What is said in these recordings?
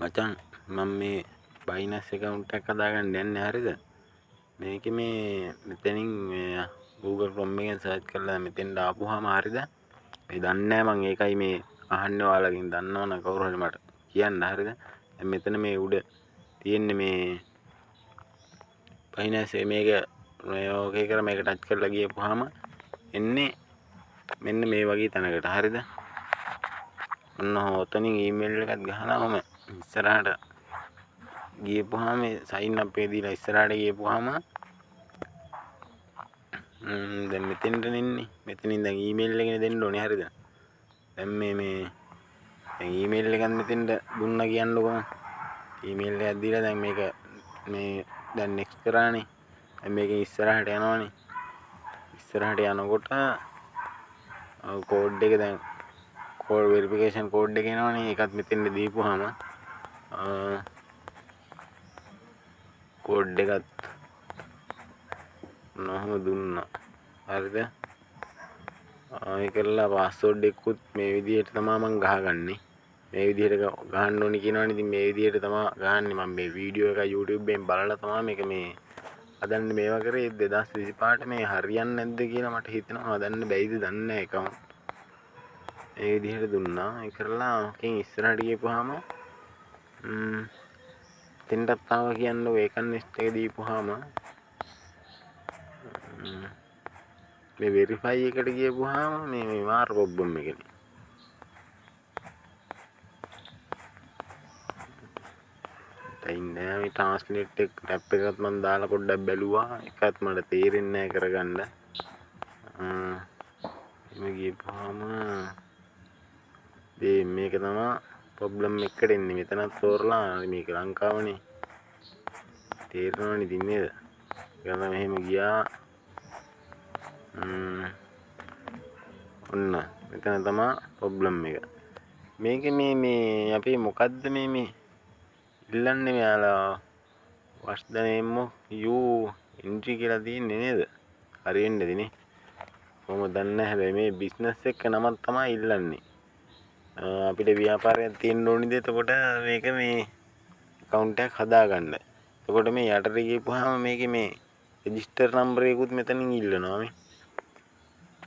මචං මම මේ බයිනස් account එකක් හදාගන්න යන්නේ හරිද? මේකේ මේ මෙතනින් මේ Google Chrome එකෙන් search කරලා මෙතෙන්ට ආපුවාම හරිද? මේ දන්නේ නැහැ මම ඒකයි මේ අහන්නේ ඔයාලගෙන් දන්නවනම් කවුරු හරි මට කියන්න හරිද? දැන් මෙතන මේ උඩ තියෙන්නේ මේ බයිනස් මේක මේ ඕකේ කර මේක ටච් කරලා ගියපුවාම එන්නේ මෙන්න මේ වගේ තැනකට හරිද? ඔන්න ඔතනින් ඊමේල් එකක් ගහලාම ඉස්සරහට ගියපුවාම මේ සයින් අප් එක දීලා ඉස්සරහට ගියපුවාම දැන් මෙතෙන්ට එන්නේ. මෙතනින් දැන් ඊමේල් එකනේ දෙන්න ඕනේ හරිද? දැන් මේ දැන් ඊමේල් එකක් මෙතෙන්ට දුන්නා කියන්නකො. ඊමේල් එකක් දීලා දැන් මේක මේ දැන් නෙක්ස්ට් කරානේ. දැන් මේකෙන් ඉස්සරහට යනවානේ. ඉස්සරහට යනකොට කෝඩ් එක දැන් කෝඩ් වෙරිෆිකේෂන් කෝඩ් එක එනවනේ. ඒකත් මෙතෙන්ට දීපුවාම කෝඩ් එකත් නොහම දුන්නා. හරිද? ආයෙ කරලා පාස්වර්ඩ් එකකුත් මේ විදිහට තමයි මම ගහගන්නේ. මේ විදිහට ගහන්න ඕනි කියනවනේ. ඉතින් මේ විදිහට තමයි ගහන්නේ. මම මේ වීඩියෝ එක YouTube එකෙන් බලලා තමයි මේක මේ හදන්න මේවා කරේ. 2025ට මේ හරියන්නේ නැද්ද කියලා මට හිතෙනවා. හදන්න බැයිද දන්නේ නැහැ එකම. මේ විදිහට දුන්නා. ඒ කරලා ඔකෙන් ඉස්සරහට ගියපුවාම තෙන්ටත් ආවා කියන්නකො. ඒකන් නෙක්ස්ට් එක දීපුවාම මේ වෙරිෆයි එකට ගියපුවාම මේ මාර ප්‍රොබ්ලම් එකනේ. ඉන්නේ මේ ට්‍රාන්ස්ලේට් එක ටැප් එකත් මම දාලා පොඩ්ඩක් බැලුවා. එකත් මට තේරෙන්නේ නැහැ කරගන්න. මේ ගියපුවාම මේක තමයි ප්‍රොබ්ලම් එකට එන්නේ. මෙතනත් තෝරලා මේක ලංකාවනේ. තේරෙනවනේ ඉතින් නේද? ගම මෙහෙම ගියා. ඔන්න මෙතන තමයි ප්‍රොබ්ලම් එක. මේක මේ අපි මොකද්ද මේ ඉල්ලන්නේ මෙයාලා what's the name of you entry කියලා තියෙන්නේ නේද? හරියෙන්නේ නැතිනේ. කොහොමද දන්නේ? හැබැයි මේ බිස්නස් එක නමක් තමයි ඉල්ලන්නේ. අපිට ව්‍යාපාරයක් තියෙන්න ඕනිද? එතකොට මේක මේ account එකක් හදාගන්න. එතකොට මේ යටට ගියපුවාම මේකේ මේ රෙජිස්ටර් නම්බර් එකකුත් මෙතනින් ඉල්ලනවා මේ.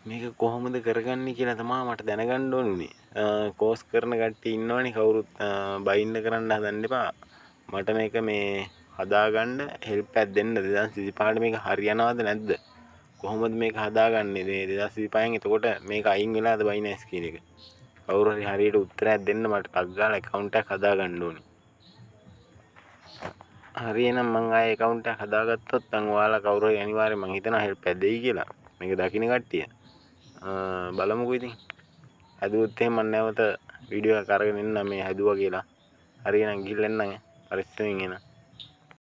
මේක කොහොමද කරගන්නේ කියලා තමයි මට දැනගන්න ඕනේ. කෝස් කරන කට්ටිය ඉන්නවනේ කවුරුත් බයින්න කරන්න හදන්න එපා. මට මේක මේ හදාගන්න හෙල්ප් එකක් දෙන්න. 2025ට මේක හරියනවද නැද්ද? කොහොමද මේක හදාගන්නේ මේ 2025න්? එතකොට මේක අයින් වෙලාද බයිනස් කියන එක? කවුරු හරි හරියට උත්තරයක් දෙන්න. මට ටක් ගාලා account එකක් හදාගන්න ඕනේ. හරියනම් මං ආයේ account එකක් හදාගත්තොත් නම් ඔයාලා කවුරු හරි අනිවාර්යෙන් මං හිතනවා හෙල්ප් එකක් දෙයි කියලා. මේක දකින්න කට්ටිය. බලමුකෝ ඉතින්. හැදුවොත් එහෙම මම නැවත වීඩියෝ එකක් අරගෙන එන්නම් මේ හැදුවා කියලා. හරියනම් ගිහින් එන්නම් පරිස්සමෙන් එන්න.